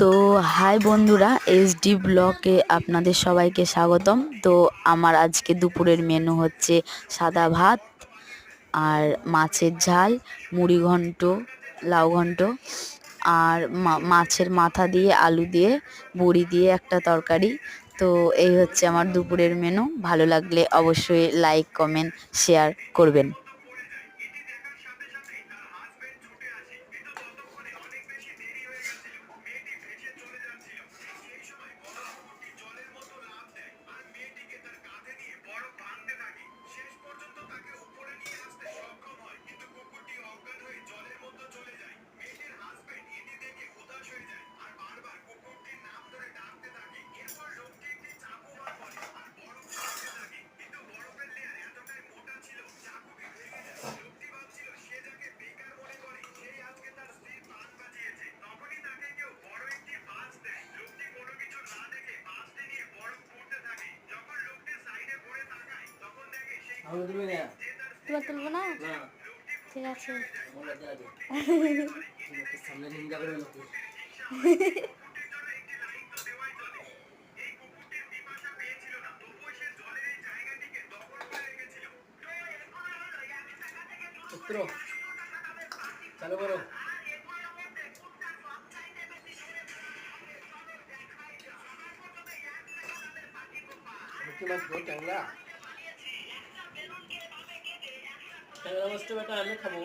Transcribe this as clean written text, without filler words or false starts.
তো হাই বন্ধুরা, এসডি ব্লকে আপনাদের সবাইকে স্বাগতম। তো আমার আজকে দুপুরের মেনু হচ্ছে সাদা ভাত আর মাছের ঝাল, মুড়ি ঘন্ট, লাউ ঘন্ট আর মাছের মাথা দিয়ে আলু দিয়ে বড়ি দিয়ে একটা তরকারি। তো এই হচ্ছে আমার দুপুরের মেনু। ভালো লাগলে অবশ্যই লাইক, কমেন্ট, শেয়ার করবেন। তোমার তুলবো না? ঠিক আছে। চালু করো। ট্যাংরা ট্যাংরা মাছটা বেটা আমি খাবো।